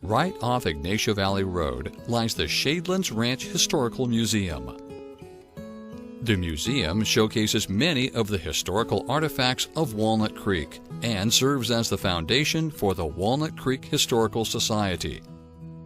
Right off Ignatia Valley Road lies the Shadelands Ranch Historical Museum. The museum showcases many of the historical artifacts of Walnut Creek and serves as the foundation for the Walnut Creek Historical Society.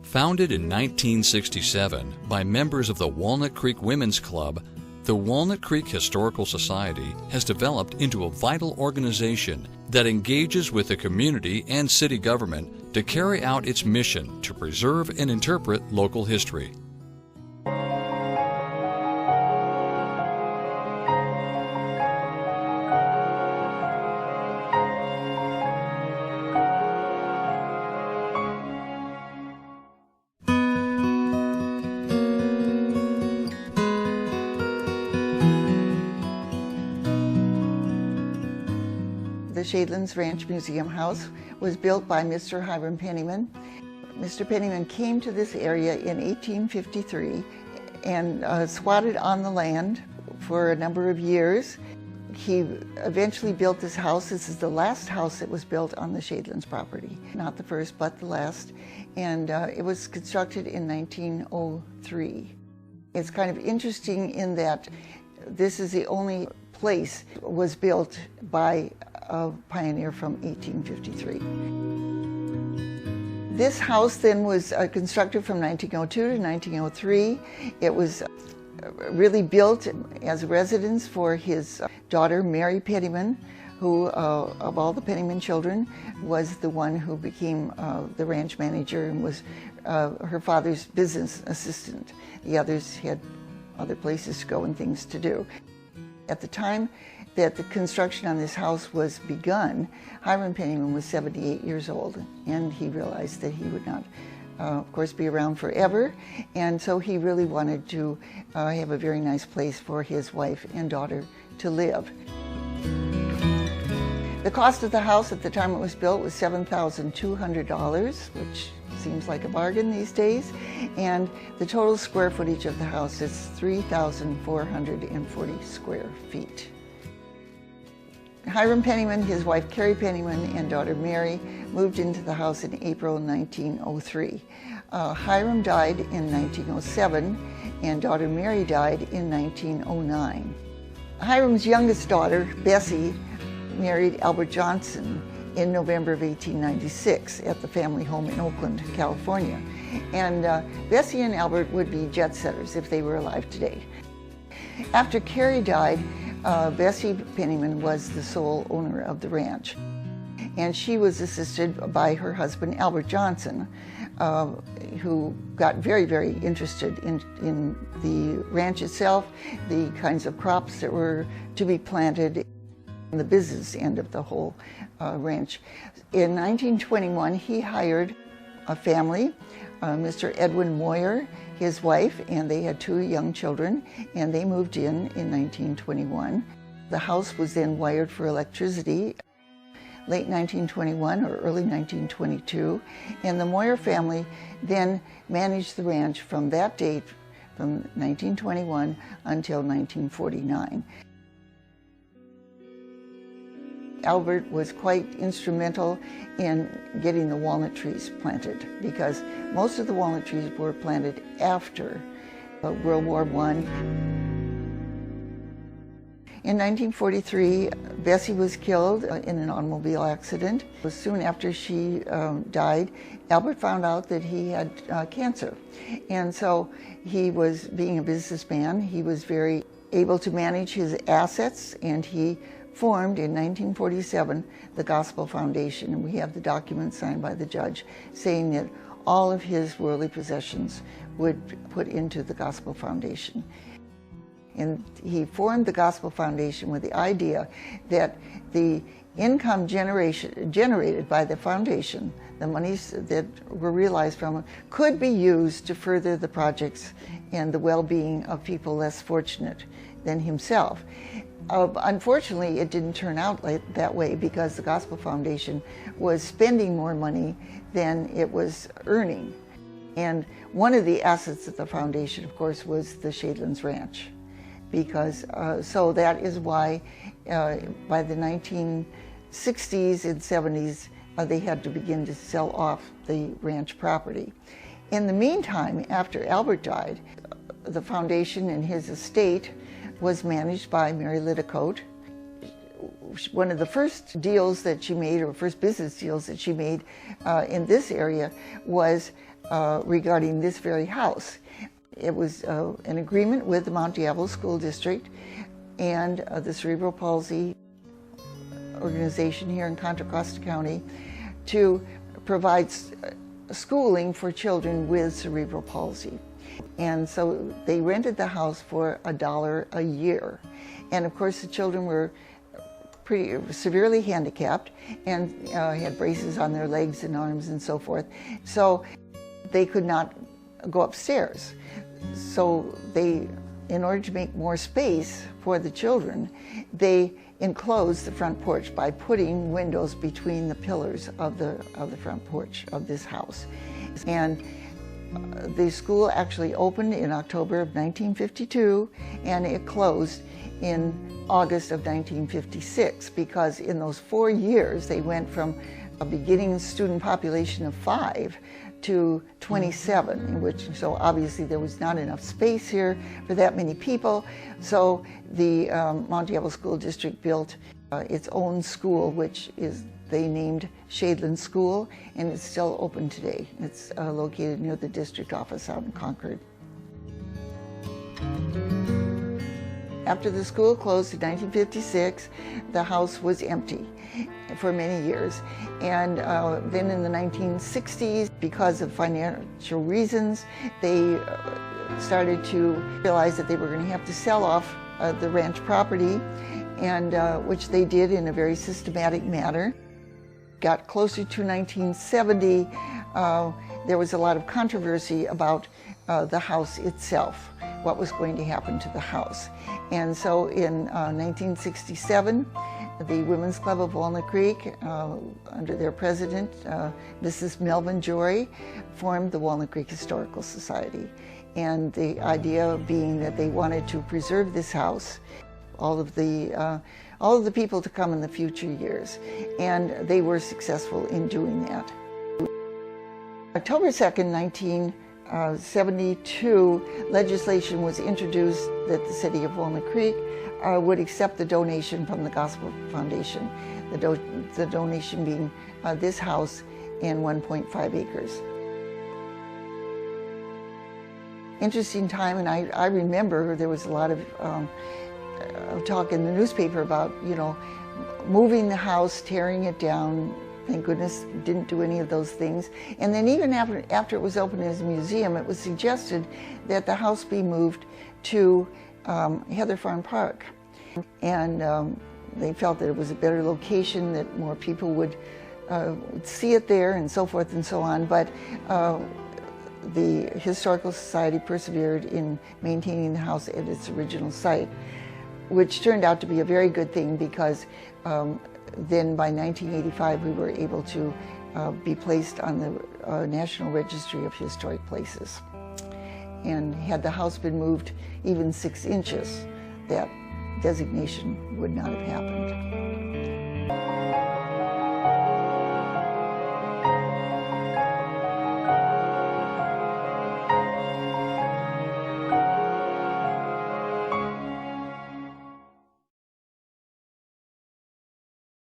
Founded in 1967 by members of the Walnut Creek Women's Club, the Walnut Creek Historical Society has developed into a vital organization that engages with the community and city government to carry out its mission to preserve and interpret local history. The Shadelands Ranch Museum House was built by Mr. Hiram Penniman. Mr. Penniman came to this area in 1853 and squatted on the land for a number of years. He eventually built this house. This is the last house that was built on the Shadelands property. Not the first, but the last. And it was constructed in 1903. It's kind of interesting in that this is the only place was built by a pioneer from 1853. This house then was constructed from 1902 to 1903. It was really built as a residence for his daughter, Mary Penniman, who, of all the Penniman children, was the one who became the ranch manager and was her father's business assistant. The others had other places to go and things to do. At the time that the construction on this house was begun, Hiram Penniman was 78 years old, and he realized that he would not, of course, be around forever, and so he really wanted to have a very nice place for his wife and daughter to live. The cost of the house at the time it was built was $7,200, which seems like a bargain these days, and the total square footage of the house is 3,440 square feet. Hiram Penniman, his wife Carrie Penniman, and daughter Mary moved into the house in April 1903. Hiram died in 1907, and daughter Mary died in 1909. Hiram's youngest daughter, Bessie, married Albert Johnson in November of 1896 at the family home in Oakland, California. And Bessie and Albert would be jet setters if they were alive today. After Carrie died, Bessie Penniman was the sole owner of the ranch. And she was assisted by her husband, Albert Johnson, who got very, very interested in the ranch itself, the kinds of crops that were to be planted, and the business end of the whole ranch. In 1921, he hired a family, Mr. Edwin Moyer, his wife, and they had 2 young children, and they moved in 1921. The house was then wired for electricity late 1921 or early 1922, and the Moyer family then managed the ranch from that date, from 1921 until 1949. Albert was quite instrumental in getting the walnut trees planted, because most of the walnut trees were planted after World War I. In 1943, Bessie was killed in an automobile accident. Soon after she died, Albert found out that he had cancer. And so he was, being a businessman, he was very able to manage his assets, and he formed in 1947 the Gospel Foundation, and we have the document signed by the judge saying that all of his worldly possessions would put into the Gospel Foundation. And he formed the Gospel Foundation with the idea that the income generated by the foundation, the monies that were realized from it, could be used to further the projects and the well-being of people less fortunate than himself. Unfortunately, it didn't turn out that way, because the Gospel Foundation was spending more money than it was earning. And one of the assets of the foundation, of course, was the Shadelands Ranch. Because, so that is why by the 1960s and 70s, they had to begin to sell off the ranch property. In the meantime, after Albert died, the foundation and his estate was managed by Mary Lidicote. One of the first deals that she made, or first business deals that she made in this area, was regarding this very house. It was an agreement with the Mount Diablo School District and the Cerebral Palsy organization here in Contra Costa County to provide schooling for children with cerebral palsy. And so they rented the house for $1 a year. And of course the children were pretty severely handicapped and had braces on their legs and arms and so forth. So they could not go upstairs. So they, in order to make more space for the children, they enclosed the front porch by putting windows between the pillars of the front porch of this house. And the school actually opened in October of 1952, and it closed in August of 1956, because in those 4 years they went from a beginning student population of 5 to 27, in which, so obviously there was not enough space here for that many people. So the Mount Diablo School District built its own school, which they named Shadelands School, and it's still open today. It's located near the district office out in Concord. After the school closed in 1956, the house was empty for many years. And then in the 1960s, because of financial reasons, they started to realize that they were going to have to sell off the ranch property, and which they did in a very systematic manner. Got closer to 1970, there was a lot of controversy about the house itself, what was going to happen to the house. And so in 1967, the Women's Club of Walnut Creek, under their president, Mrs. Melvin Jory, formed the Walnut Creek Historical Society. And the idea being that they wanted to preserve this house, all of the people to come in the future years. And they were successful in doing that. October 2nd, 1972, legislation was introduced that the city of Walnut Creek would accept the donation from the Gospel Foundation, the donation being this house and 1.5 acres. Interesting time, and I remember there was a lot of talk in the newspaper about, you know, moving the house, tearing it down. Thank goodness didn't do any of those things. And then even after it was opened as a museum, it was suggested that the house be moved to Heather Farm Park. And they felt that it was a better location, that more people would see it there and so forth and so on. But the Historical Society persevered in maintaining the house at its original site, which turned out to be a very good thing, because then by 1985 we were able to be placed on the National Registry of Historic Places. And had the house been moved even 6 inches, that designation would not have happened.